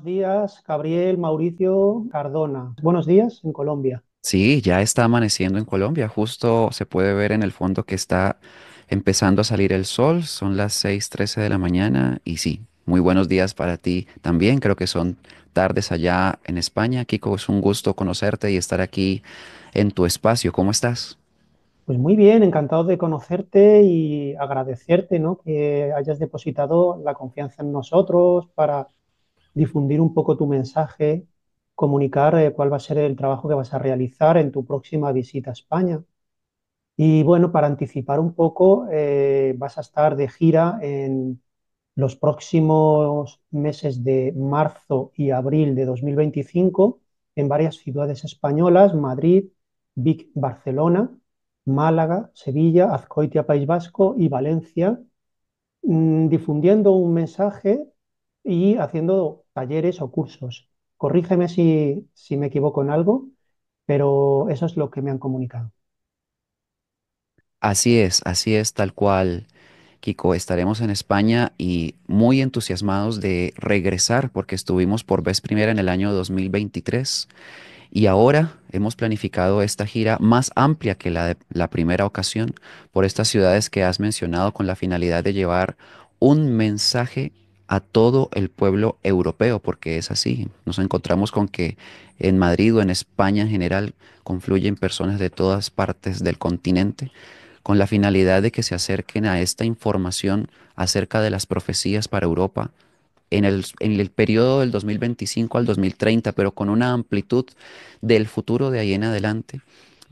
días, Gabriel Mauricio Cardona. Buenos días en Colombia. Sí, ya está amaneciendo en Colombia. Justo se puede ver en el fondo que está empezando a salir el sol. Son las 6:13 de la mañana y sí, muy buenos días para ti también. Creo que son tardes allá en España. Kiko, es un gusto conocerte y estar aquí en tu espacio. ¿Cómo estás? Pues muy bien, encantado de conocerte y agradecerte, ¿no?, que hayas depositado la confianza en nosotros para difundir un poco tu mensaje, comunicar cuál va a ser el trabajo que vas a realizar en tu próxima visita a España. Y bueno, para anticipar un poco, vas a estar de gira en los próximos meses de marzo y abril de 2025 en varias ciudades españolas: Madrid, Vic, Barcelona, Málaga, Sevilla, Azcoitia, País Vasco y Valencia, difundiendo un mensaje y haciendo talleres o cursos. Corrígeme si me equivoco en algo, pero eso es lo que me han comunicado. Así es, tal cual. Kiko, estaremos en España y muy entusiasmados de regresar porque estuvimos por vez primera en el año 2023. Y ahora hemos planificado esta gira más amplia que la de la primera ocasión por estas ciudades que has mencionado con la finalidad de llevar un mensaje a todo el pueblo europeo, porque es así. Nos encontramos con que en Madrid o en España en general confluyen personas de todas partes del continente con la finalidad de que se acerquen a esta información acerca de las profecías para Europa en el periodo del 2025 al 2030, pero con una amplitud del futuro de ahí en adelante,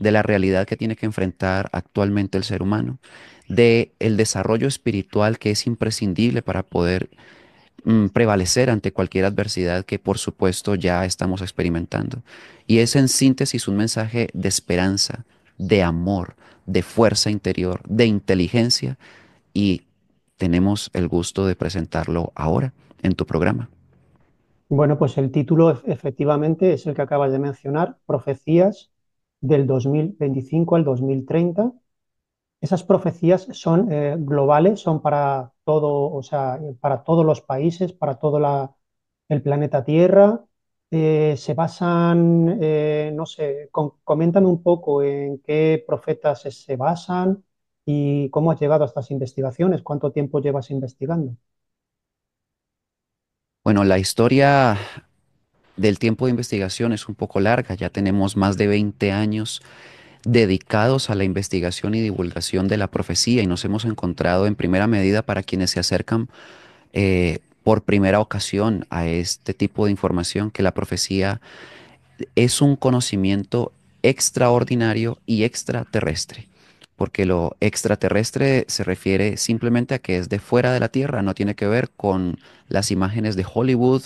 de la realidad que tiene que enfrentar actualmente el ser humano, de el desarrollo espiritual que es imprescindible para poder prevalecer ante cualquier adversidad que por supuesto ya estamos experimentando. Y es en síntesis un mensaje de esperanza, de amor, de fuerza interior, de inteligencia y tenemos el gusto de presentarlo ahora en tu programa. Bueno, pues el título efectivamente es el que acabas de mencionar: Profecías del 2025 al 2030. Esas profecías son globales, son para todo, o sea, para todos los países, para todo el planeta Tierra. Se basan, no sé, coméntame un poco en qué profetas se basan y cómo has llegado a estas investigaciones, cuánto tiempo llevas investigando. Bueno, la historia del tiempo de investigación es un poco larga, ya tenemos más de 20 años dedicados a la investigación y divulgación de la profecía y nos hemos encontrado en primera medida para quienes se acercan por primera ocasión a este tipo de información que la profecía es un conocimiento extraordinario y extraterrestre, porque lo extraterrestre se refiere simplemente a que es de fuera de la Tierra, no tiene que ver con las imágenes de Hollywood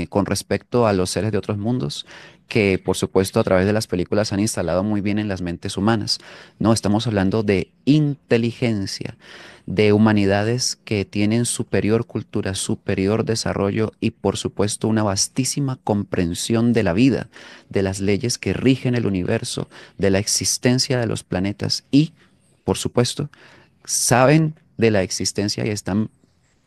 con respecto a los seres de otros mundos, que por supuesto a través de las películas han instalado muy bien en las mentes humanas. No, estamos hablando de inteligencia, de humanidades que tienen superior cultura, superior desarrollo y por supuesto una vastísima comprensión de la vida, de las leyes que rigen el universo, de la existencia de los planetas y, por supuesto, saben de la existencia y están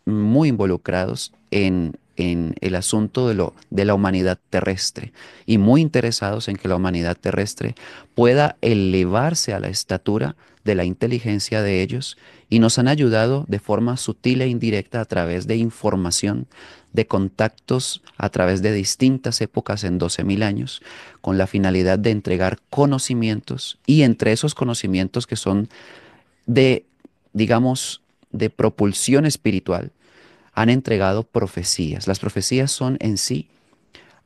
muy involucrados en el asunto de la humanidad terrestre y muy interesados en que la humanidad terrestre pueda elevarse a la estatura de la inteligencia de ellos y nos han ayudado de forma sutil e indirecta a través de información, de contactos a través de distintas épocas en 12.000 años, con la finalidad de entregar conocimientos y entre esos conocimientos que son de, digamos, de propulsión espiritual, han entregado profecías. Las profecías son en sí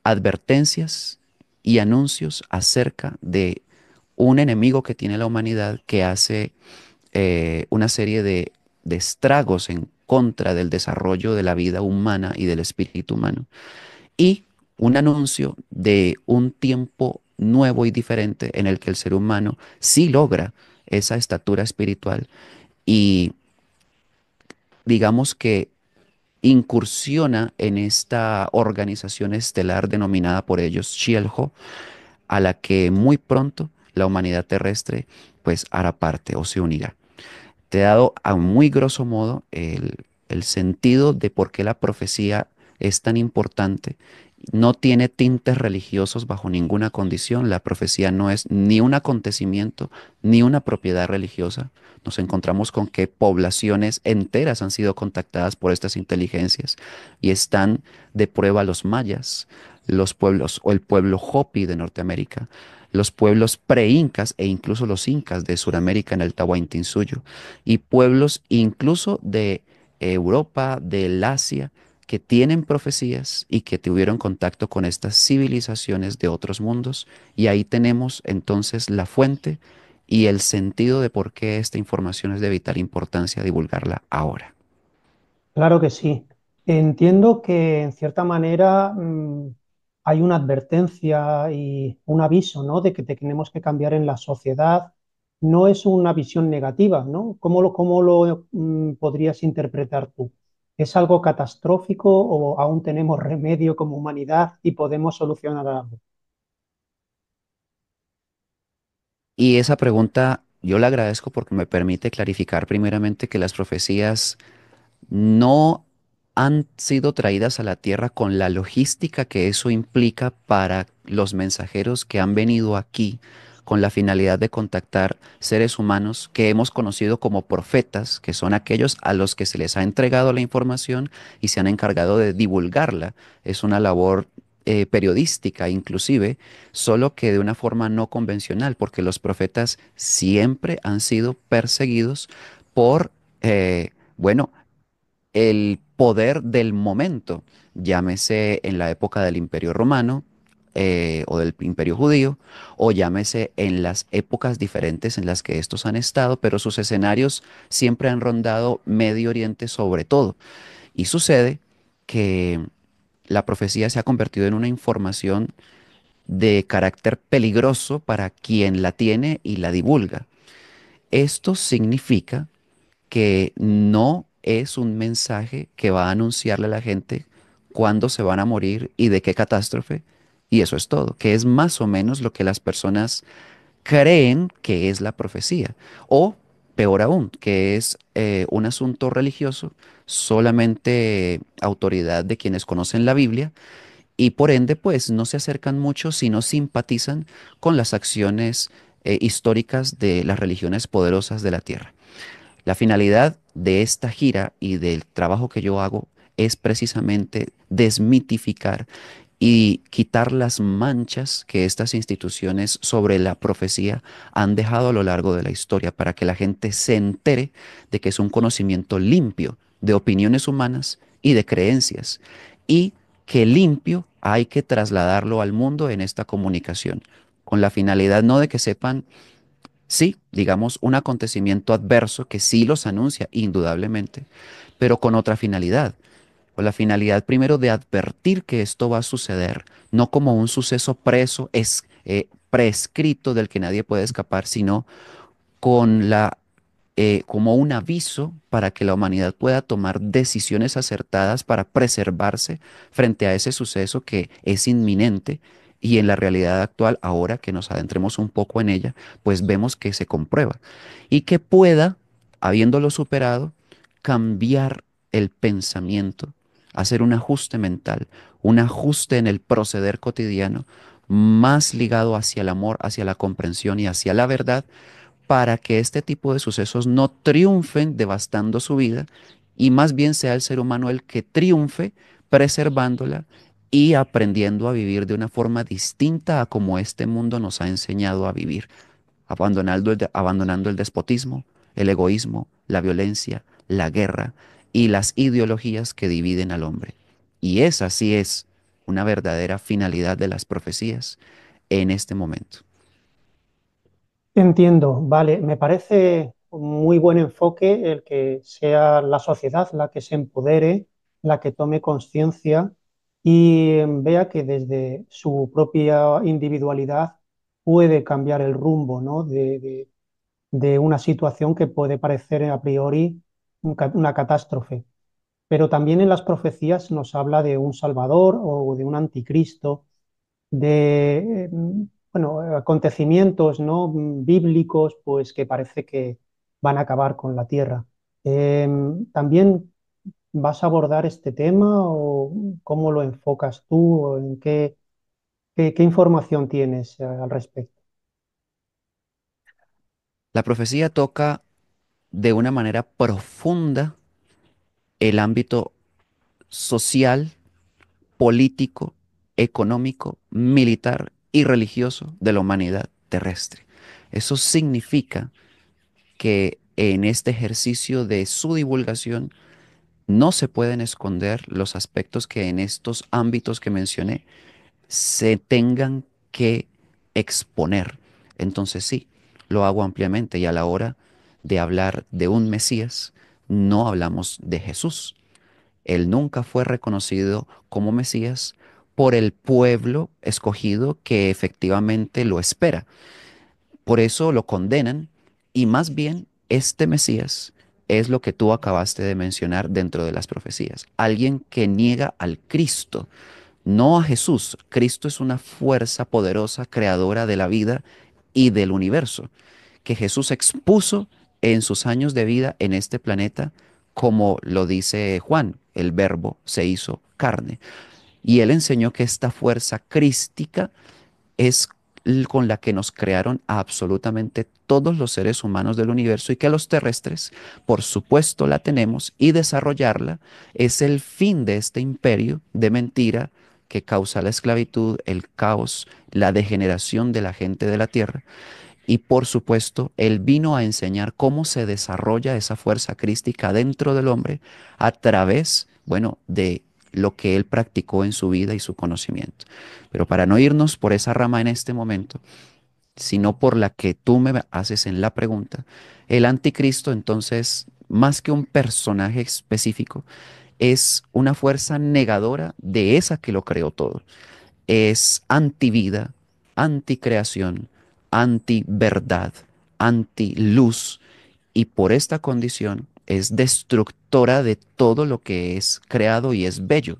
advertencias y anuncios acerca de un enemigo que tiene la humanidad que hace una serie de estragos en contra del desarrollo de la vida humana y del espíritu humano. Y un anuncio de un tiempo nuevo y diferente en el que el ser humano sí logra esa estatura espiritual y digamos que incursiona en esta organización estelar denominada por ellos Xieljo, a la que muy pronto la humanidad terrestre pues hará parte o se unirá. Te he dado a muy grosso modo el sentido de por qué la profecía es tan importante No tiene tintes religiosos bajo ninguna condición. La profecía no es ni un acontecimiento ni una propiedad religiosa. Nos encontramos con que poblaciones enteras han sido contactadas por estas inteligencias y están de prueba los mayas, los pueblos o el pueblo Hopi de Norteamérica, los pueblos pre-incas e incluso los incas de Sudamérica en el Tahuantinsuyo y pueblos incluso de Europa, del Asia que tienen profecías y que tuvieron contacto con estas civilizaciones de otros mundos. Y ahí tenemos entonces la fuente y el sentido de por qué esta información es de vital importancia divulgarla ahora. Claro que sí. Entiendo que en cierta manera hay una advertencia y un aviso, ¿no? De que tenemos que cambiar en la sociedad. No es una visión negativa, ¿no? ¿Cómo lo podrías interpretar tú? ¿Es algo catastrófico o aún tenemos remedio como humanidad y podemos solucionar algo? Y esa pregunta yo la agradezco porque me permite clarificar primeramente que las profecías no han sido traídas a la tierra con la logística que eso implica para los mensajeros que han venido aquí con la finalidad de contactar seres humanos que hemos conocido como profetas, que son aquellos a los que se les ha entregado la información y se han encargado de divulgarla. Es una labor periodística inclusive, solo que de una forma no convencional, porque los profetas siempre han sido perseguidos por, bueno, el poder del momento, llámese en la época del Imperio Romano o del Imperio Judío, o llámese en las épocas diferentes en las que estos han estado, pero sus escenarios siempre han rondado Medio Oriente sobre todo. Y sucede que la profecía se ha convertido en una información de carácter peligroso para quien la tiene y la divulga. Esto significa que no es un mensaje que va a anunciarle a la gente cuándo se van a morir y de qué catástrofe. Y eso es todo, que es más o menos lo que las personas creen que es la profecía. O, peor aún, que es un asunto religioso, solamente autoridad de quienes conocen la Biblia y por ende, pues no se acercan mucho, sino simpatizan con las acciones históricas de las religiones poderosas de la tierra. La finalidad de esta gira y del trabajo que yo hago es precisamente desmitificar y quitar las manchas que estas instituciones sobre la profecía han dejado a lo largo de la historia para que la gente se entere de que es un conocimiento limpio de opiniones humanas y de creencias y que limpio hay que trasladarlo al mundo en esta comunicación con la finalidad no de que sepan. Sí, digamos, un acontecimiento adverso que sí los anuncia, indudablemente, pero con otra finalidad. Con la finalidad primero de advertir que esto va a suceder, no como un suceso prescrito del que nadie puede escapar, sino con como un aviso para que la humanidad pueda tomar decisiones acertadas para preservarse frente a ese suceso que es inminente y en la realidad actual, ahora que nos adentremos un poco en ella, pues vemos que se comprueba y que pueda, habiéndolo superado, cambiar el pensamiento, hacer un ajuste mental, un ajuste en el proceder cotidiano más ligado hacia el amor, hacia la comprensión y hacia la verdad para que este tipo de sucesos no triunfen devastando su vida y más bien sea el ser humano el que triunfe preservándola y aprendiendo a vivir de una forma distinta a como este mundo nos ha enseñado a vivir, abandonando el despotismo, el egoísmo, la violencia, la guerra y las ideologías que dividen al hombre. Y esa sí es una verdadera finalidad de las profecías en este momento. Entiendo, vale, me parece un muy buen enfoque el que sea la sociedad la que se empodere, la que tome conciencia y vea que desde su propia individualidad puede cambiar el rumbo, ¿no? de una situación que puede parecer a priori una catástrofe. Pero también en las profecías nos habla de un Salvador o de un anticristo de bueno, acontecimientos, ¿no? Bíblicos, pues que parece que van a acabar con la tierra. También ¿Vas a abordar este tema o cómo lo enfocas tú o en qué información tienes al respecto? La profecía toca de una manera profunda el ámbito social, político, económico, militar y religioso de la humanidad terrestre. Eso significa que en este ejercicio de su divulgación no se pueden esconder los aspectos que en estos ámbitos que mencioné se tengan que exponer. Entonces sí, lo hago ampliamente y a la hora de hablar de un Mesías, no hablamos de Jesús. Él nunca fue reconocido como Mesías por el pueblo escogido que efectivamente lo espera. Por eso lo condenan y más bien este Mesías es lo que tú acabaste de mencionar dentro de las profecías. Alguien que niega al Cristo, no a Jesús. Cristo es una fuerza poderosa, creadora de la vida y del universo, que Jesús expuso en sus años de vida en este planeta, como lo dice Juan, el verbo se hizo carne. Y él enseñó que esta fuerza crística es con la que nos crearon a absolutamente todos los seres humanos del universo y que los terrestres, por supuesto, la tenemos y desarrollarla es el fin de este imperio de mentira que causa la esclavitud, el caos, la degeneración de la gente de la tierra. Y por supuesto, Él vino a enseñar cómo se desarrolla esa fuerza crística dentro del hombre a través, bueno, de lo que Él practicó en su vida y su conocimiento. Pero para no irnos por esa rama en este momento, sino por la que tú me haces en la pregunta, el anticristo entonces, más que un personaje específico, es una fuerza negadora de esa que lo creó todo, es antivida, anticreación, antiverdad, antiluz y por esta condición es destructora de todo lo que es creado y es bello,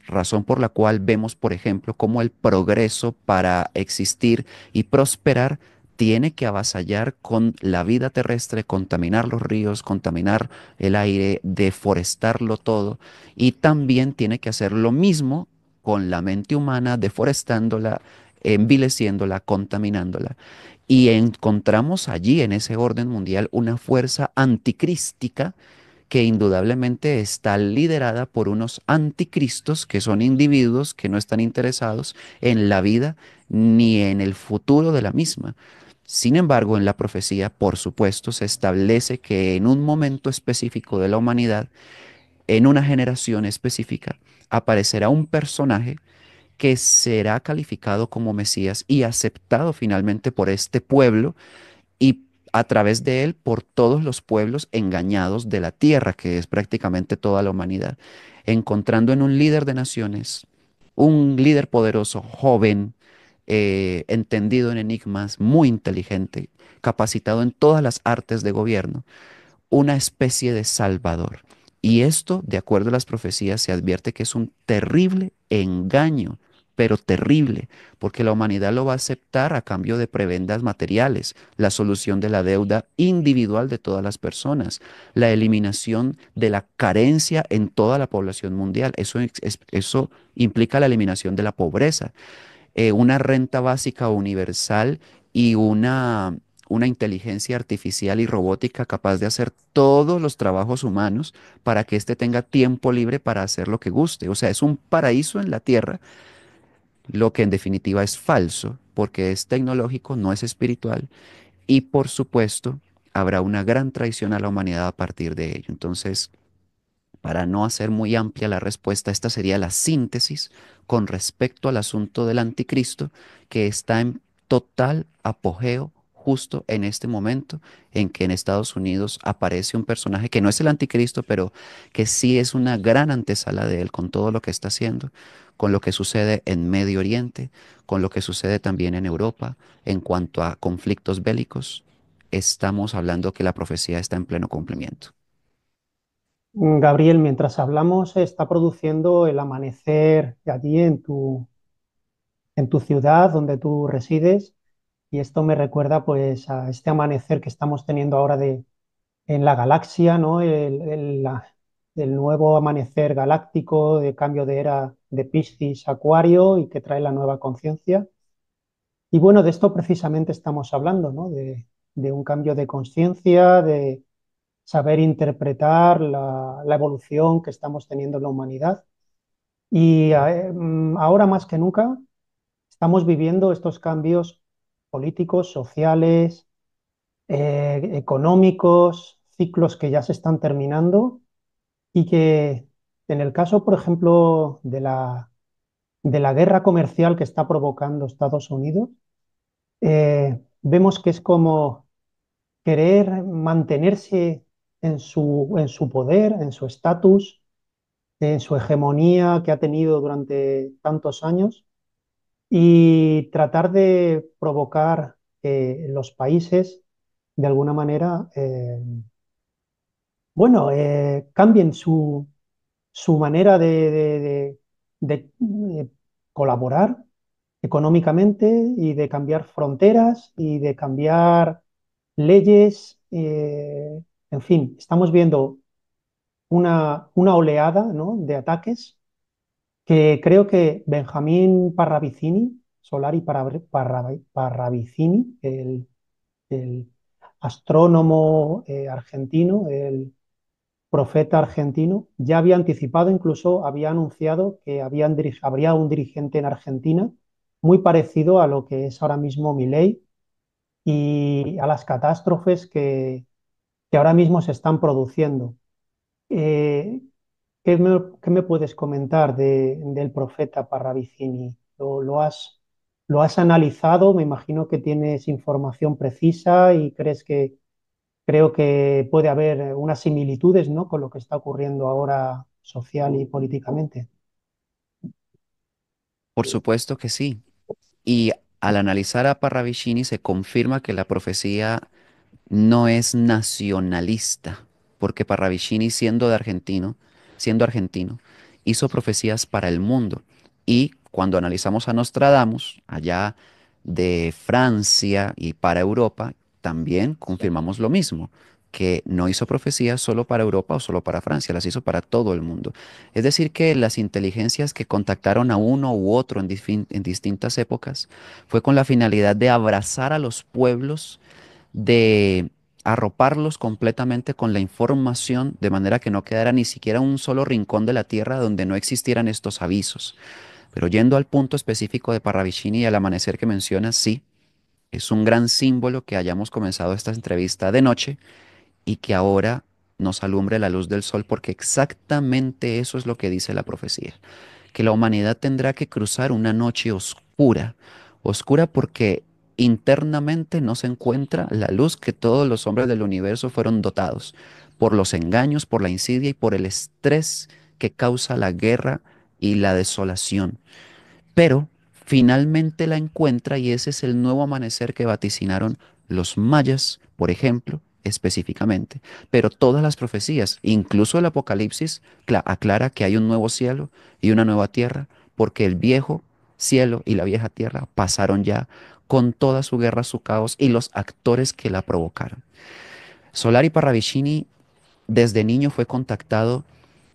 razón por la cual vemos, por ejemplo, cómo el progreso para existir y prosperar tiene que avasallar con la vida terrestre, contaminar los ríos, contaminar el aire, deforestarlo todo, y también tiene que hacer lo mismo con la mente humana, deforestándola, envileciéndola, contaminándola. Y encontramos allí en ese orden mundial una fuerza anticrística que indudablemente está liderada por unos anticristos, que son individuos que no están interesados en la vida ni en el futuro de la misma. Sin embargo, en la profecía, por supuesto, se establece que en un momento específico de la humanidad, en una generación específica, aparecerá un personaje que será calificado como Mesías y aceptado finalmente por este pueblo y a través de él por todos los pueblos engañados de la tierra, que es prácticamente toda la humanidad, encontrando en un líder de naciones, un líder poderoso, joven, entendido en enigmas, muy inteligente, capacitado en todas las artes de gobierno, una especie de salvador. Y esto, de acuerdo a las profecías, se advierte que es un terrible engaño, pero terrible, porque la humanidad lo va a aceptar a cambio de prebendas materiales, la solución de la deuda individual de todas las personas, la eliminación de la carencia en toda la población mundial. Eso implica la eliminación de la pobreza, una renta básica universal y una inteligencia artificial y robótica capaz de hacer todos los trabajos humanos para que éste tenga tiempo libre para hacer lo que guste. O sea, es un paraíso en la Tierra, lo que en definitiva es falso, porque es tecnológico, no es espiritual, y por supuesto habrá una gran traición a la humanidad a partir de ello. Entonces, para no hacer muy amplia la respuesta, esta sería la síntesis con respecto al asunto del anticristo, que está en total apogeo justo en este momento en que en Estados Unidos aparece un personaje que no es el anticristo, pero que sí es una gran antesala de él con todo lo que está haciendo, con lo que sucede en Medio Oriente, con lo que sucede también en Europa en cuanto a conflictos bélicos. Estamos hablando que la profecía está en pleno cumplimiento. Gabriel, mientras hablamos, se está produciendo el amanecer allí en tu ciudad donde tú resides y esto me recuerda pues a este amanecer que estamos teniendo ahora en la galaxia, ¿no? el nuevo amanecer galáctico de cambio de era de Piscis a Acuario y que trae la nueva conciencia. Y bueno, de esto precisamente estamos hablando, ¿no? De un cambio de conciencia, de saber interpretar la evolución que estamos teniendo en la humanidad. Y ahora más que nunca estamos viviendo estos cambios políticos, sociales, económicos, ciclos que ya se están terminando y que en el caso, por ejemplo, de la guerra comercial que está provocando Estados Unidos, vemos que es como querer mantenerse en su poder, en su estatus, en su hegemonía que ha tenido durante tantos años y tratar de provocar que los países, de alguna manera, bueno, cambien su manera de colaborar económicamente y de cambiar fronteras y de cambiar leyes. En fin, estamos viendo una oleada, ¿no?, de ataques que creo que Benjamín Parravicini, Parravicini, el astrónomo argentino, el profeta argentino, ya había anticipado, incluso había anunciado que habría un dirigente en Argentina muy parecido a lo que es ahora mismo Milei y a las catástrofes que ahora mismo se están produciendo. Eh, qué me puedes comentar del profeta Parravicini? Lo has analizado? Me imagino que tienes información precisa y creo que puede haber unas similitudes, ¿no?, con lo que está ocurriendo ahora social y políticamente. Por supuesto que sí. Y al analizar a Parravicini se confirma que la profecía no es nacionalista, porque Parravicini, siendo argentino, hizo profecías para el mundo. Y cuando analizamos a Nostradamus, allá de Francia y para Europa, también confirmamos lo mismo, que no hizo profecías solo para Europa o solo para Francia, las hizo para todo el mundo. Es decir, que las inteligencias que contactaron a uno u otro en distintas épocas fue con la finalidad de abrazar a los pueblos, de arroparlos completamente con la información de manera que no quedara ni siquiera un solo rincón de la tierra donde no existieran estos avisos. Pero yendo al punto específico de Parravicini y al amanecer que mencionas, sí, es un gran símbolo que hayamos comenzado esta entrevista de noche y que ahora nos alumbre la luz del sol, porque exactamente eso es lo que dice la profecía, que la humanidad tendrá que cruzar una noche oscura, oscura porque internamente no se encuentra la luz que todos los hombres del universo fueron dotados, por los engaños, por la insidia y por el estrés que causa la guerra y la desolación. Pero finalmente la encuentra y ese es el nuevo amanecer que vaticinaron los mayas, por ejemplo, específicamente. Pero todas las profecías, incluso el Apocalipsis, aclara que hay un nuevo cielo y una nueva tierra, porque el viejo cielo y la vieja tierra pasaron ya con toda su guerra, su caos y los actores que la provocaron. Solari Parravicini desde niño fue contactado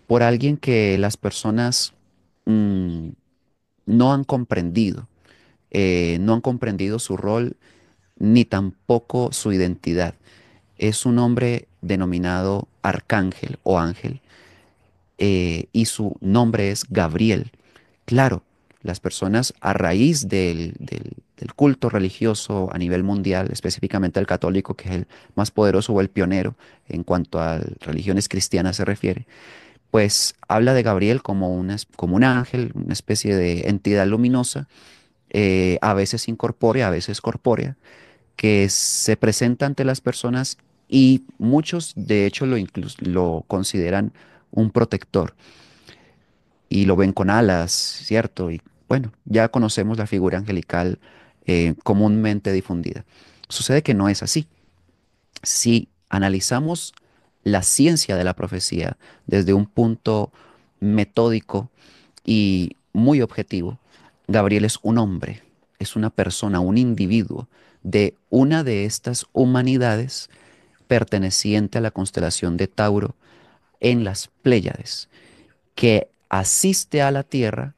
por alguien que las personas mm, no han comprendido, no han comprendido su rol ni tampoco su identidad. Es un hombre denominado Arcángel o Ángel, y su nombre es Gabriel. Claro, las personas a raíz del culto religioso a nivel mundial, específicamente el católico, que es el más poderoso o el pionero en cuanto a religiones cristianas se refiere, pues habla de Gabriel como, como un ángel, una especie de entidad luminosa, a veces incorpórea, a veces corpórea, que se presenta ante las personas y muchos de hecho lo consideran un protector y lo ven con alas, ¿cierto? Y bueno, ya conocemos la figura angelical comúnmente difundida. Sucede que no es así. Si analizamos la ciencia de la profecía desde un punto metódico y muy objetivo, Gabriel es un hombre, es una persona, un individuo de una de estas humanidades perteneciente a la constelación de Tauro, en las Pléyades, que asiste a la Tierra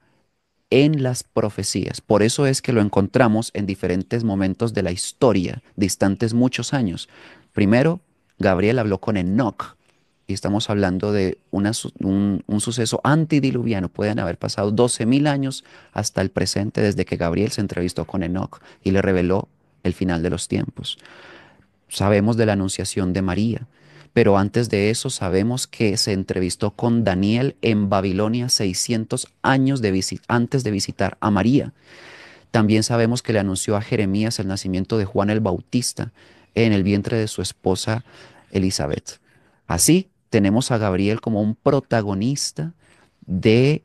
en las profecías. Por eso es que lo encontramos en diferentes momentos de la historia, distantes muchos años. Primero, Gabriel habló con Enoch, y estamos hablando de un suceso antidiluviano. Pueden haber pasado 12.000 años hasta el presente desde que Gabriel se entrevistó con Enoch y le reveló el final de los tiempos. Sabemos de la anunciación de María, pero antes de eso sabemos que se entrevistó con Daniel en Babilonia 600 años antes de visitar a María. También sabemos que le anunció a Jeremías el nacimiento de Juan el Bautista en el vientre de su esposa Elizabeth. Así tenemos a Gabriel como un protagonista de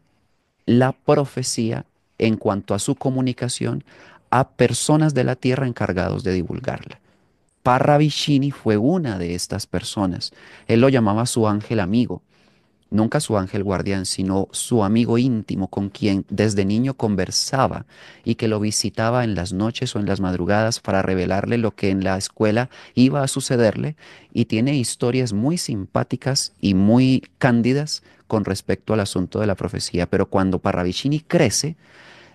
la profecía en cuanto a su comunicación a personas de la tierra encargados de divulgarla. Parravicini fue una de estas personas. Él lo llamaba su ángel amigo, nunca su ángel guardián, sino su amigo íntimo con quien desde niño conversaba y que lo visitaba en las noches o en las madrugadas para revelarle lo que en la escuela iba a sucederle, y tiene historias muy simpáticas y muy cándidas con respecto al asunto de la profecía. Pero cuando Parravicini crece,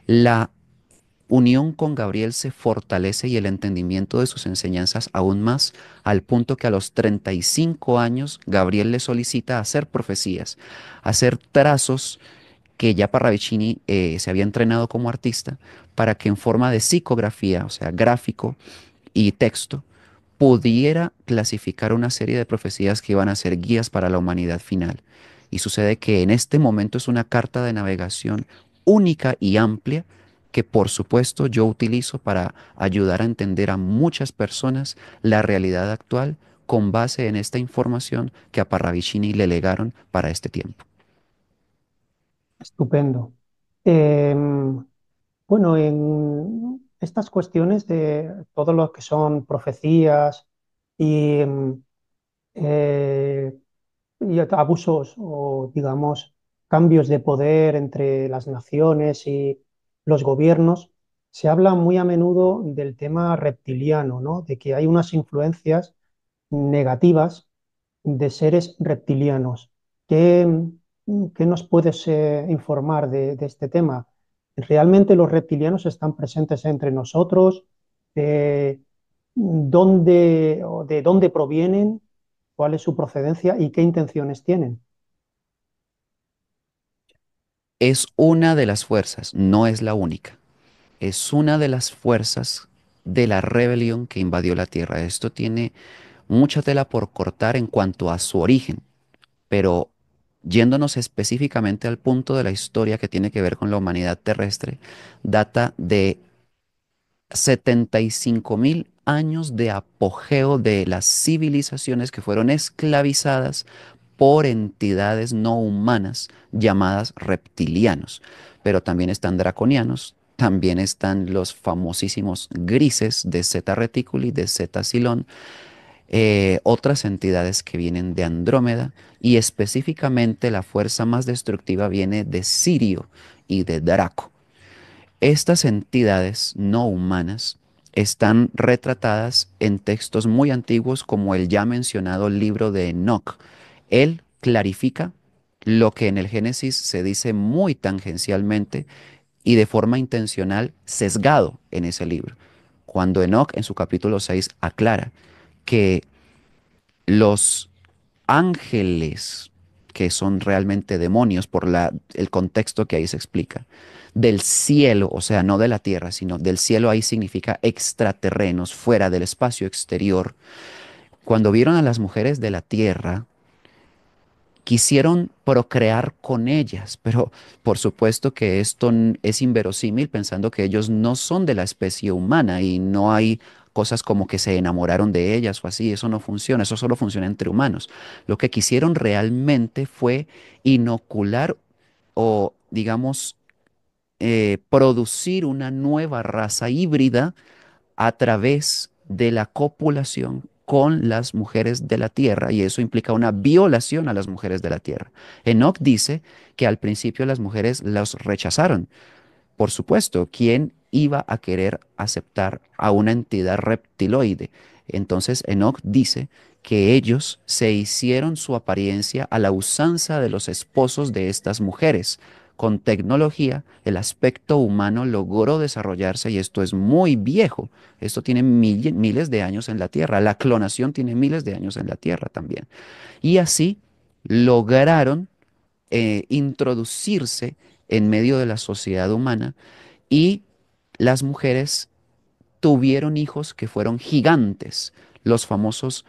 la unión con Gabriel se fortalece y el entendimiento de sus enseñanzas aún más, al punto que a los 35 años Gabriel le solicita hacer profecías, hacer trazos que ya Parravicini se había entrenado como artista para que en forma de psicografía, o sea, gráfico y texto, pudiera clasificar una serie de profecías que iban a ser guías para la humanidad final. Y sucede que en este momento es una carta de navegación única y amplia que por supuesto yo utilizo para ayudar a entender a muchas personas la realidad actual con base en esta información que a Parravicini le legaron para este tiempo. Estupendo. Bueno, en estas cuestiones de todo lo que son profecías y, eh, y abusos o, digamos, cambios de poder entre las naciones y los gobiernos, se habla muy a menudo del tema reptiliano, ¿no? De que hay unas influencias negativas de seres reptilianos. ¿Qué, qué nos puedes informar de este tema? ¿Realmente los reptilianos están presentes entre nosotros? Eh, ¿Dónde, o de dónde provienen? ¿Cuál es su procedencia y qué intenciones tienen? Es una de las fuerzas, no es la única. Es una de las fuerzas de la rebelión que invadió la Tierra. Esto tiene mucha tela por cortar en cuanto a su origen, pero yéndonos específicamente al punto de la historia que tiene que ver con la humanidad terrestre, data de 75.000 años de apogeo de las civilizaciones que fueron esclavizadas por entidades no humanas llamadas reptilianos. Pero también están draconianos, también están los famosísimos grises de Zeta Reticuli, de Zeta Silón, otras entidades que vienen de Andrómeda, y específicamente la fuerza más destructiva viene de Sirio y de Draco. Estas entidades no humanas están retratadas en textos muy antiguos como el ya mencionado libro de Enoch. Él clarifica lo que en el Génesis se dice muy tangencialmente y de forma intencional sesgado en ese libro. Cuando Enoch en su capítulo 6 aclara que los ángeles, que son realmente demonios por el contexto que ahí se explica, del cielo, o sea, no de la tierra, sino del cielo, ahí significa extraterrenos, fuera del espacio exterior. Cuando vieron a las mujeres de la tierra, quisieron procrear con ellas, pero por supuesto que esto es inverosímil, pensando que ellos no son de la especie humana y no hay cosas como que se enamoraron de ellas o así. Eso no funciona, eso solo funciona entre humanos. Lo que quisieron realmente fue inocular o, digamos, producir una nueva raza híbrida a través de la copulación con las mujeres de la tierra, y eso implica una violación a las mujeres de la tierra. Enoch dice que al principio las mujeres los rechazaron. Por supuesto, ¿quién iba a querer aceptar a una entidad reptiloide? Entonces Enoch dice que ellos se hicieron su apariencia a la usanza de los esposos de estas mujeres. Con tecnología, el aspecto humano logró desarrollarse y esto es muy viejo. Esto tiene miles de años en la Tierra. La clonación tiene miles de años en la Tierra también. Y así lograron introducirse en medio de la sociedad humana y las mujeres tuvieron hijos que fueron gigantes, los famosos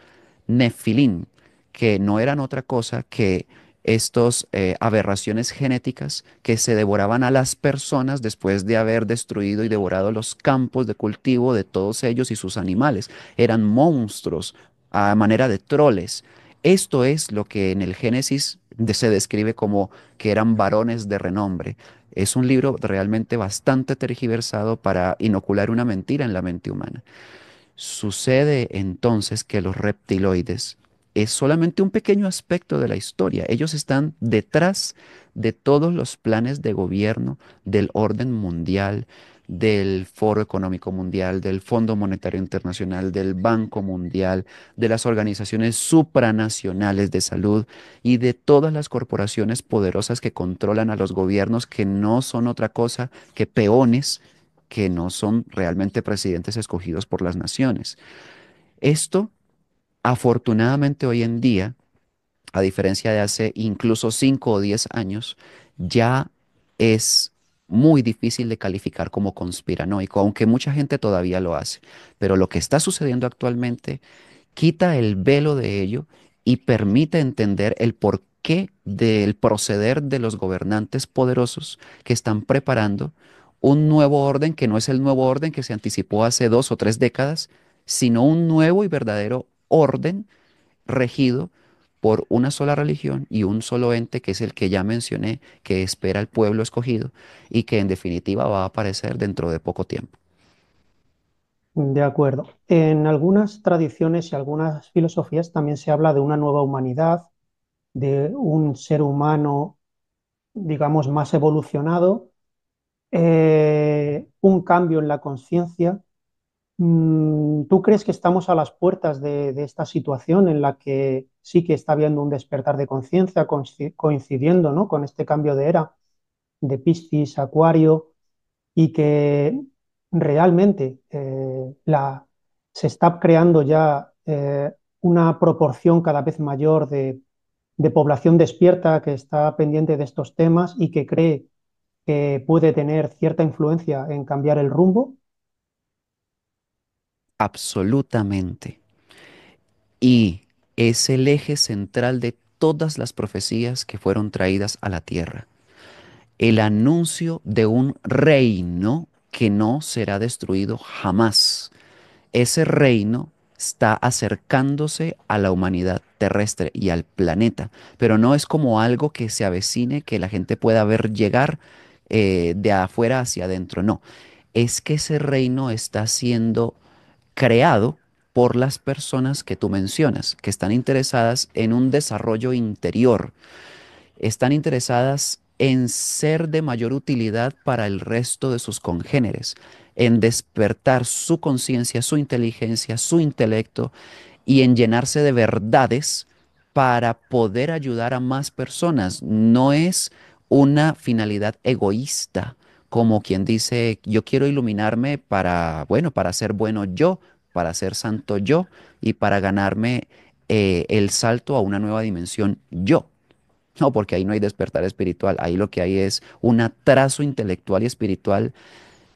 Nefilín, que no eran otra cosa que estos aberraciones genéticas que se devoraban a las personas después de haber destruido y devorado los campos de cultivo de todos ellos y sus animales. Eran monstruos a manera de troles. Esto es lo que en el Génesis se describe como que eran varones de renombre. Es un libro realmente bastante tergiversado para inocular una mentira en la mente humana. Sucede entonces que los reptiloides es solamente un pequeño aspecto de la historia. Ellos están detrás de todos los planes de gobierno del orden mundial, del Foro Económico Mundial, del Fondo Monetario Internacional, del Banco Mundial, de las organizaciones supranacionales de salud y de todas las corporaciones poderosas que controlan a los gobiernos que no son otra cosa que peones que no son realmente presidentes escogidos por las naciones. Esto, afortunadamente hoy en día, a diferencia de hace incluso 5 o 10 años, ya es muy difícil de calificar como conspiranoico, aunque mucha gente todavía lo hace. Pero lo que está sucediendo actualmente quita el velo de ello y permite entender el porqué del proceder de los gobernantes poderosos que están preparando un nuevo orden que no es el nuevo orden que se anticipó hace 2 o 3 décadas, sino un nuevo y verdadero orden regido por una sola religión y un solo ente que es el que ya mencioné, que espera el pueblo escogido y que en definitiva va a aparecer dentro de poco tiempo. De acuerdo. En algunas tradiciones y algunas filosofías también se habla de una nueva humanidad, de un ser humano, digamos, más evolucionado, un cambio en la conciencia. ¿Tú crees que estamos a las puertas de esta situación en la que sí que está habiendo un despertar de conciencia coincidiendo, ¿no?, con este cambio de era de Piscis, Acuario, y que realmente se está creando ya una proporción cada vez mayor de población despierta que está pendiente de estos temas y que cree que puede tener cierta influencia en cambiar el rumbo? Absolutamente. Y es el eje central de todas las profecías que fueron traídas a la tierra. El anuncio de un reino que no será destruido jamás. Ese reino está acercándose a la humanidad terrestre y al planeta, pero no es como algo que se avecine, que la gente pueda ver llegar de afuera hacia adentro, no. Es que ese reino está siendo creado por las personas que tú mencionas, que están interesadas en un desarrollo interior, están interesadas en ser de mayor utilidad para el resto de sus congéneres, en despertar su conciencia, su inteligencia, su intelecto y en llenarse de verdades para poder ayudar a más personas. No es una finalidad egoísta, como quien dice, yo quiero iluminarme para, bueno, para ser bueno yo, para ser santo yo y para ganarme el salto a una nueva dimensión yo. No, porque ahí no hay despertar espiritual, ahí lo que hay es un atraso intelectual y espiritual,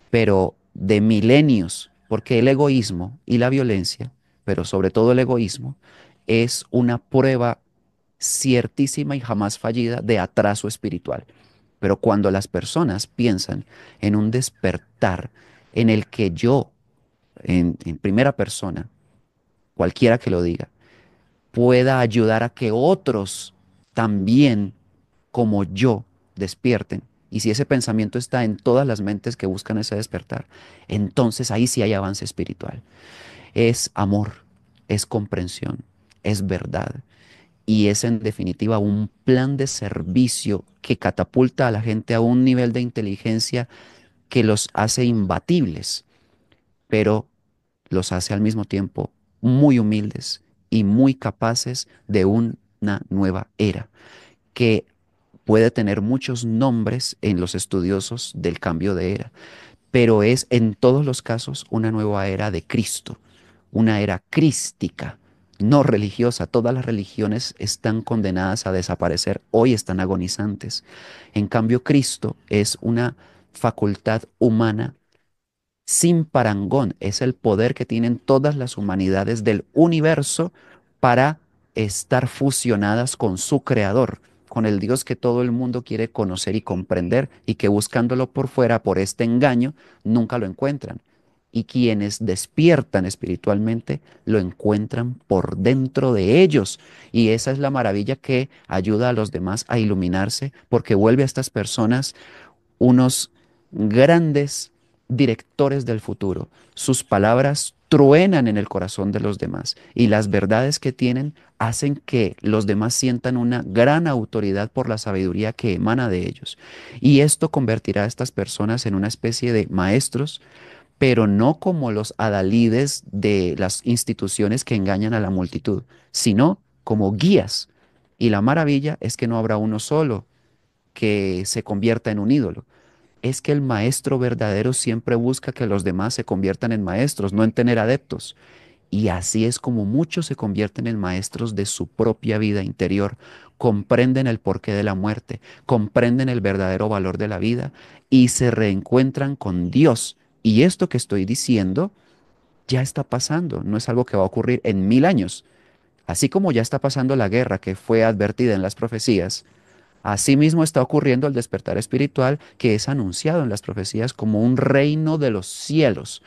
pero de milenios, porque el egoísmo y la violencia, pero sobre todo el egoísmo, es una prueba ciertísima y jamás fallida de atraso espiritual. Pero cuando las personas piensan en un despertar en el que yo, en primera persona, cualquiera que lo diga, pueda ayudar a que otros también, como yo, despierten. Y si ese pensamiento está en todas las mentes que buscan ese despertar, entonces ahí sí hay avance espiritual. Es amor, es comprensión, es verdad. Y es en definitiva un plan de servicio que catapulta a la gente a un nivel de inteligencia que los hace imbatibles, pero los hace al mismo tiempo muy humildes y muy capaces de una nueva era que puede tener muchos nombres en los estudiosos del cambio de era, pero es en todos los casos una nueva era de Cristo, una era crística, no religiosa. Todas las religiones están condenadas a desaparecer, hoy están agonizantes. En cambio, Cristo es una facultad humana sin parangón. Es el poder que tienen todas las humanidades del universo para estar fusionadas con su creador, con el Dios que todo el mundo quiere conocer y comprender y que buscándolo por fuera, por este engaño, nunca lo encuentran. Y quienes despiertan espiritualmente lo encuentran por dentro de ellos. Y esa es la maravilla que ayuda a los demás a iluminarse porque vuelve a estas personas unos grandes directores del futuro. Sus palabras truenan en el corazón de los demás y las verdades que tienen hacen que los demás sientan una gran autoridad por la sabiduría que emana de ellos. Y esto convertirá a estas personas en una especie de maestros, pero no como los adalides de las instituciones que engañan a la multitud, sino como guías. Y la maravilla es que no habrá uno solo que se convierta en un ídolo, es que el maestro verdadero siempre busca que los demás se conviertan en maestros, no en tener adeptos. Y así es como muchos se convierten en maestros de su propia vida interior, comprenden el porqué de la muerte, comprenden el verdadero valor de la vida y se reencuentran con Dios. Y esto que estoy diciendo ya está pasando, no es algo que va a ocurrir en 1000 años. Así como ya está pasando la guerra que fue advertida en las profecías, asimismo está ocurriendo el despertar espiritual que es anunciado en las profecías como un reino de los cielos,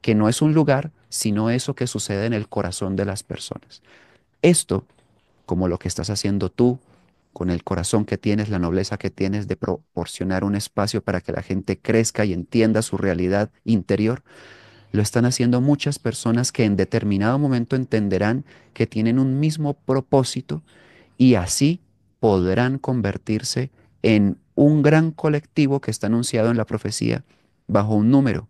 que no es un lugar, sino eso que sucede en el corazón de las personas. Esto, como lo que estás haciendo tú, con el corazón que tienes, la nobleza que tienes de proporcionar un espacio para que la gente crezca y entienda su realidad interior, lo están haciendo muchas personas que en determinado momento entenderán que tienen un mismo propósito y así podrán convertirse en un gran colectivo que está anunciado en la profecía bajo un número,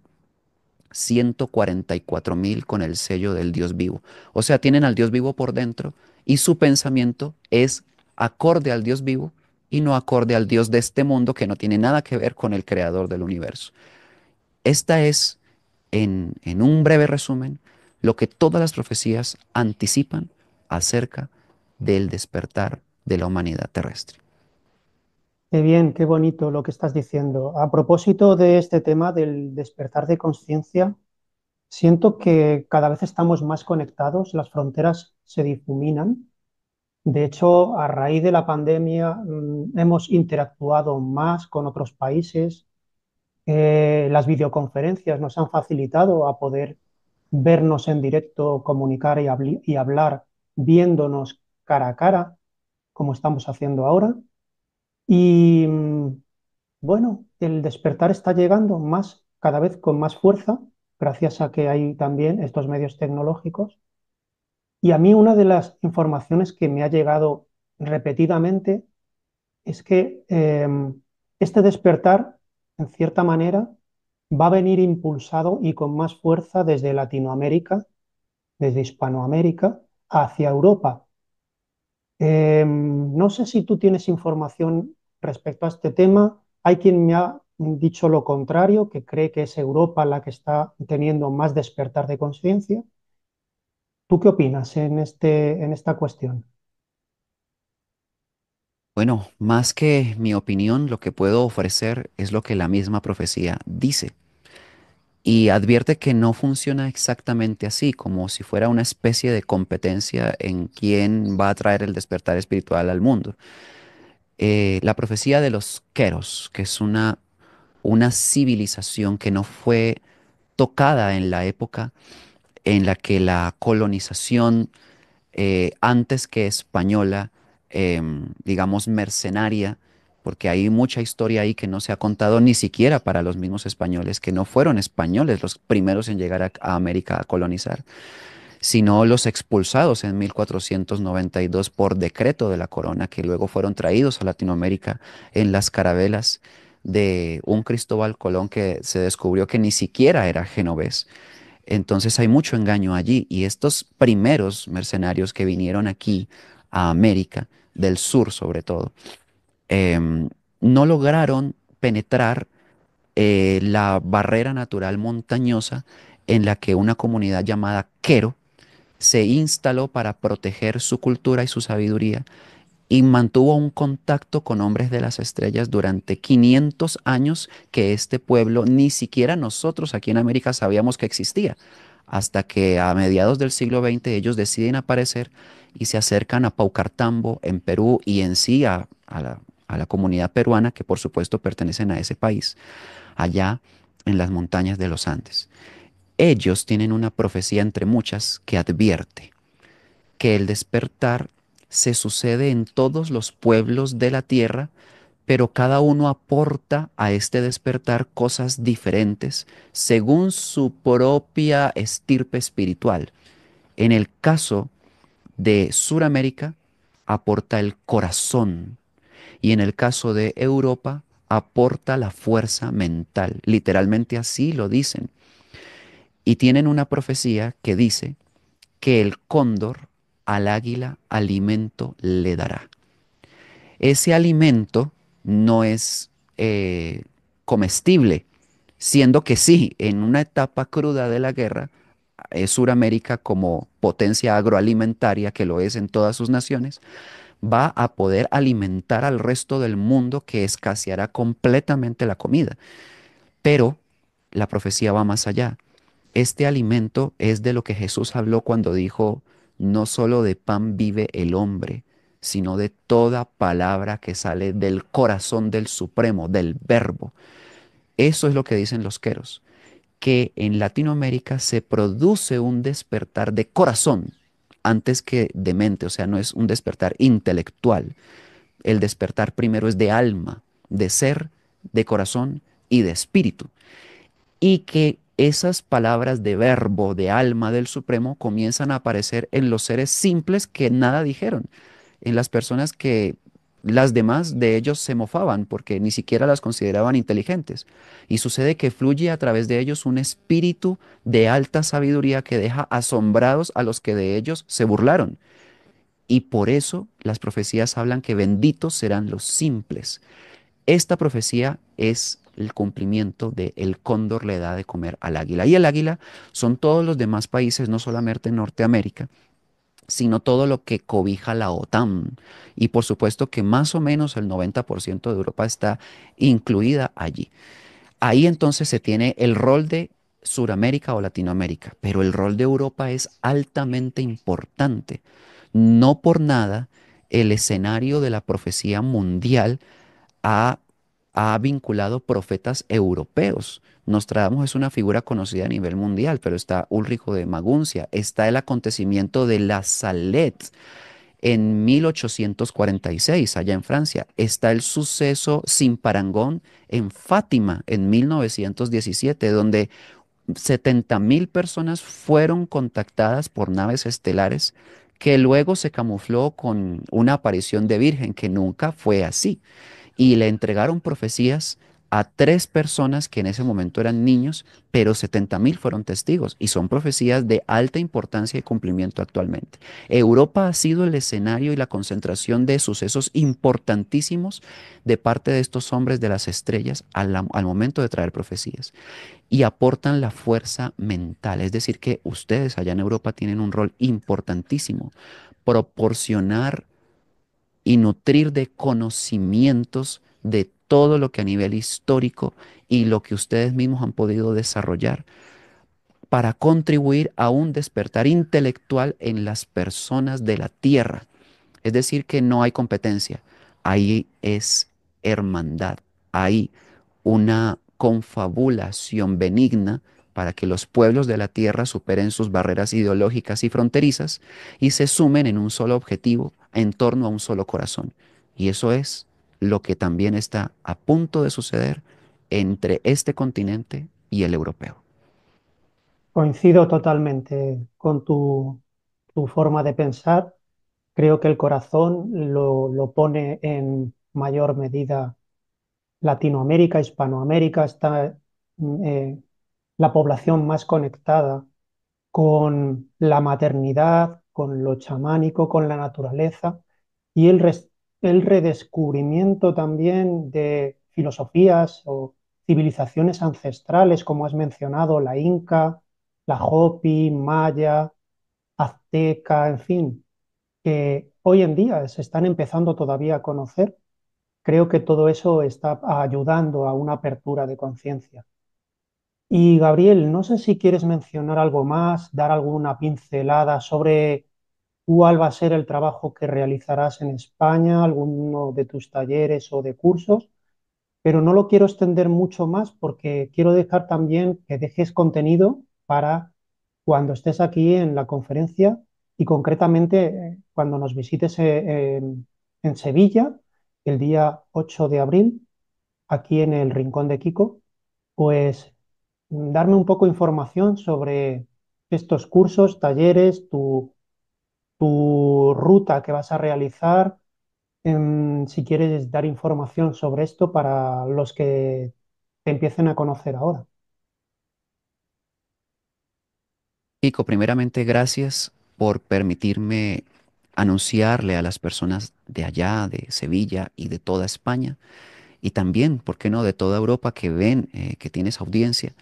144.000 con el sello del Dios vivo. O sea, tienen al Dios vivo por dentro y su pensamiento es acorde al Dios vivo y no acorde al Dios de este mundo que no tiene nada que ver con el creador del universo. Esta es, en un breve resumen, lo que todas las profecías anticipan acerca del despertar de la humanidad terrestre. Qué bien, qué bonito lo que estás diciendo. A propósito de este tema del despertar de conciencia, siento que cada vez estamos más conectados, las fronteras se difuminan. De hecho, a raíz de la pandemia, hemos interactuado más con otros países. Las videoconferencias nos han facilitado a poder vernos en directo, comunicar y hablar viéndonos cara a cara, como estamos haciendo ahora. Y bueno, el despertar está llegando más, cada vez con más fuerza, gracias a que hay también estos medios tecnológicos. Y a mí una de las informaciones que me ha llegado repetidamente es que este despertar, en cierta manera, va a venir impulsado y con más fuerza desde Latinoamérica, desde Hispanoamérica, hacia Europa. No sé si tú tienes información respecto a este tema. Hay quien me ha dicho lo contrario, que cree que es Europa la que está teniendo más despertar de conciencia. ¿Tú qué opinas en esta cuestión? Bueno, más que mi opinión, lo que puedo ofrecer es lo que la misma profecía dice. Y advierte que no funciona exactamente así, como si fuera una especie de competencia en quién va a traer el despertar espiritual al mundo. La profecía de los Queros, que es una civilización que no fue tocada en la época en la que la colonización, antes que española, digamos mercenaria, porque hay mucha historia ahí que no se ha contado ni siquiera para los mismos españoles, que no fueron españoles los primeros en llegar a América a colonizar, sino los expulsados en 1492 por decreto de la corona, que luego fueron traídos a Latinoamérica en las carabelas de un Cristóbal Colón que se descubrió que ni siquiera era genovés. Entonces hay mucho engaño allí y estos primeros mercenarios que vinieron aquí a América, del sur sobre todo, em, no lograron penetrar la barrera natural montañosa en la que una comunidad llamada Quero se instaló para proteger su cultura y su sabiduría y mantuvo un contacto con hombres de las estrellas durante 500 años que este pueblo ni siquiera nosotros aquí en América sabíamos que existía, hasta que a mediados del siglo XX ellos deciden aparecer y se acercan a Paucartambo en Perú y en sí a la comunidad peruana que por supuesto pertenecen a ese país, allá en las montañas de los Andes. Ellos tienen una profecía entre muchas que advierte que el despertar se sucede en todos los pueblos de la tierra, pero cada uno aporta a este despertar cosas diferentes según su propia estirpe espiritual. En el caso de Suramérica, aporta el corazón y en el caso de Europa, aporta la fuerza mental. Literalmente así lo dicen. Y tienen una profecía que dice que el cóndor al águila alimento le dará. Ese alimento no es comestible, siendo que sí, en una etapa cruda de la guerra, Suramérica como potencia agroalimentaria, que lo es en todas sus naciones, va a poder alimentar al resto del mundo que escaseará completamente la comida. Pero la profecía va más allá. Este alimento es de lo que Jesús habló cuando dijo, no solo de pan vive el hombre, sino de toda palabra que sale del corazón del Supremo, del Verbo. Eso es lo que dicen los queros, que en Latinoamérica se produce un despertar de corazón antes que de mente, o sea, no es un despertar intelectual. El despertar primero es de alma, de ser, de corazón y de espíritu y que esas palabras de verbo, de alma del Supremo, comienzan a aparecer en los seres simples que nada dijeron, en las personas que las demás de ellos se mofaban porque ni siquiera las consideraban inteligentes. Y sucede que fluye a través de ellos un espíritu de alta sabiduría que deja asombrados a los que de ellos se burlaron. Y por eso las profecías hablan que benditos serán los simples. Esta profecía es el cumplimiento de el cóndor le da de comer al águila. Y el águila son todos los demás países, no solamente Norteamérica, sino todo lo que cobija la OTAN. Y por supuesto que más o menos el 90% de Europa está incluida allí. Ahí entonces se tiene el rol de Suramérica o Latinoamérica, pero el rol de Europa es altamente importante. No por nada el escenario de la profecía mundial ha, ha vinculado profetas europeos. Nostradamus es una figura conocida a nivel mundial, pero está Ulrico de Maguncia, está el acontecimiento de la Salette en 1846 allá en Francia, está el suceso sin parangón en Fátima en 1917, donde 70.000 personas fueron contactadas por naves estelares que luego se camufló con una aparición de Virgen, que nunca fue así y le entregaron profecías a tres personas que en ese momento eran niños, pero 70.000 fueron testigos y son profecías de alta importancia y cumplimiento actualmente. Europa ha sido el escenario y la concentración de sucesos importantísimos de parte de estos hombres de las estrellas al momento de traer profecías y aportan la fuerza mental, es decir, que ustedes allá en Europa tienen un rol importantísimo, proporcionar y nutrir de conocimientos de todo lo que a nivel histórico y lo que ustedes mismos han podido desarrollar para contribuir a un despertar intelectual en las personas de la tierra. Es decir, que no hay competencia, ahí es hermandad, hay una confabulación benigna para que los pueblos de la tierra superen sus barreras ideológicas y fronterizas y se sumen en un solo objetivo, en torno a un solo corazón. Y eso es lo que también está a punto de suceder entre este continente y el europeo. Coincido totalmente con tu forma de pensar. Creo que el corazón lo pone en mayor medida Latinoamérica, Hispanoamérica, está la población más conectada con la maternidad, con lo chamánico, con la naturaleza y el redescubrimiento también de filosofías o civilizaciones ancestrales, como has mencionado, la Inca, la Hopi, Maya, Azteca, en fin, que hoy en día se están empezando todavía a conocer. Creo que todo eso está ayudando a una apertura de conciencia. Y Gabriel, no sé si quieres mencionar algo más, dar alguna pincelada sobre cuál va a ser el trabajo que realizarás en España, alguno de tus talleres o de cursos, pero no lo quiero extender mucho más porque quiero dejar también que dejes contenido para cuando estés aquí en la conferencia y concretamente cuando nos visites en Sevilla el día 8 de abril, aquí en el Rincón de Kiko, pues darme un poco de información sobre estos cursos, talleres, tu ruta que vas a realizar, si quieres dar información sobre esto para los que te empiecen a conocer ahora. Kiko, primeramente, gracias por permitirme anunciarle a las personas de allá, de Sevilla y de toda España, y también, ¿por qué no?, de toda Europa que ven que tienes audiencia,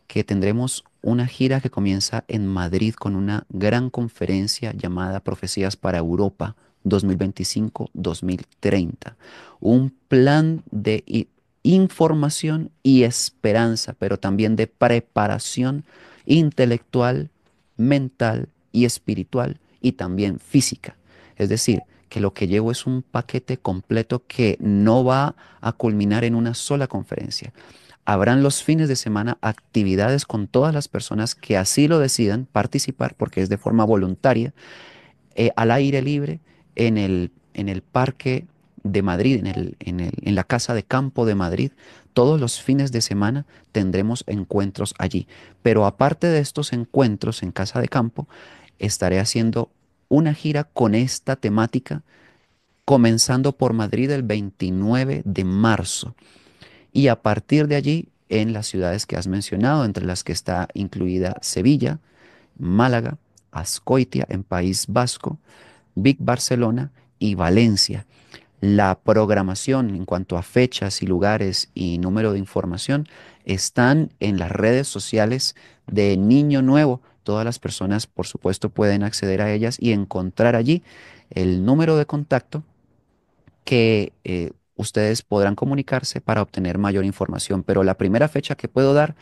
que tendremos una gira que comienza en Madrid con una gran conferencia llamada Profecías para Europa 2025-2030. Un plan de información y esperanza, pero también de preparación intelectual, mental y espiritual y también física. Es decir, que lo que llevo es un paquete completo que no va a culminar en una sola conferencia. Habrán los fines de semana actividades con todas las personas que así lo decidan participar, porque es de forma voluntaria, al aire libre, en el Parque de Madrid, en la Casa de Campo de Madrid. Todos los fines de semana tendremos encuentros allí. Pero aparte de estos encuentros en Casa de Campo, estaré haciendo una gira con esta temática, comenzando por Madrid el 29 de marzo. Y a partir de allí, en las ciudades que has mencionado, entre las que está incluida Sevilla, Málaga, Azcoitia en País Vasco, Vic Barcelona y Valencia. La programación en cuanto a fechas y lugares y número de información están en las redes sociales de Niño Nuevo. Todas las personas, por supuesto, pueden acceder a ellas y encontrar allí el número de contacto que ustedes podrán comunicarse para obtener mayor información. Pero la primera fecha que puedo dar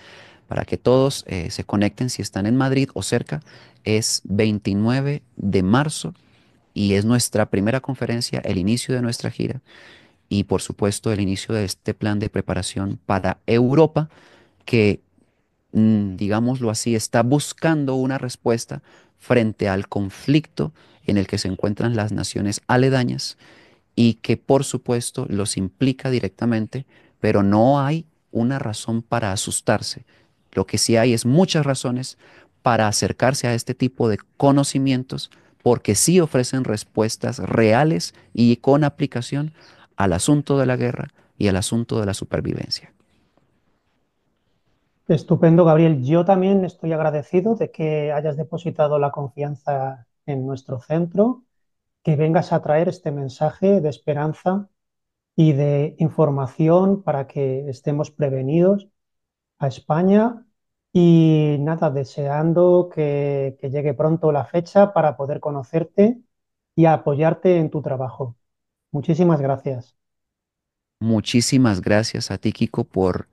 para que todos se conecten si están en Madrid o cerca es 29 de marzo y es nuestra primera conferencia, el inicio de nuestra gira y por supuesto el inicio de este plan de preparación para Europa que, digámoslo así, está buscando una respuesta frente al conflicto en el que se encuentran las naciones aledañas y que por supuesto los implica directamente, pero no hay una razón para asustarse. Lo que sí hay es muchas razones para acercarse a este tipo de conocimientos porque sí ofrecen respuestas reales y con aplicación al asunto de la guerra y al asunto de la supervivencia. Estupendo, Gabriel. Yo también estoy agradecido de que hayas depositado la confianza en nuestro centro, que vengas a traer este mensaje de esperanza y de información para que estemos prevenidos a España. Y nada, deseando que llegue pronto la fecha para poder conocerte y apoyarte en tu trabajo. Muchísimas gracias. Muchísimas gracias a ti, Kiko, por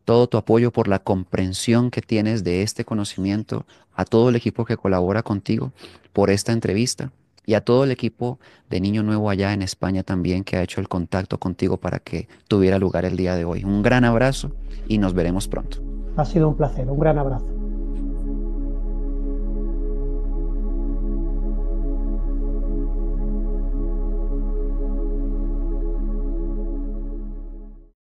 todo tu apoyo, por la comprensión que tienes de este conocimiento, a todo el equipo que colabora contigo por esta entrevista y a todo el equipo de Niño Nuevo allá en España también que ha hecho el contacto contigo para que tuviera lugar el día de hoy. Un gran abrazo y nos veremos pronto. Ha sido un placer. Un gran abrazo.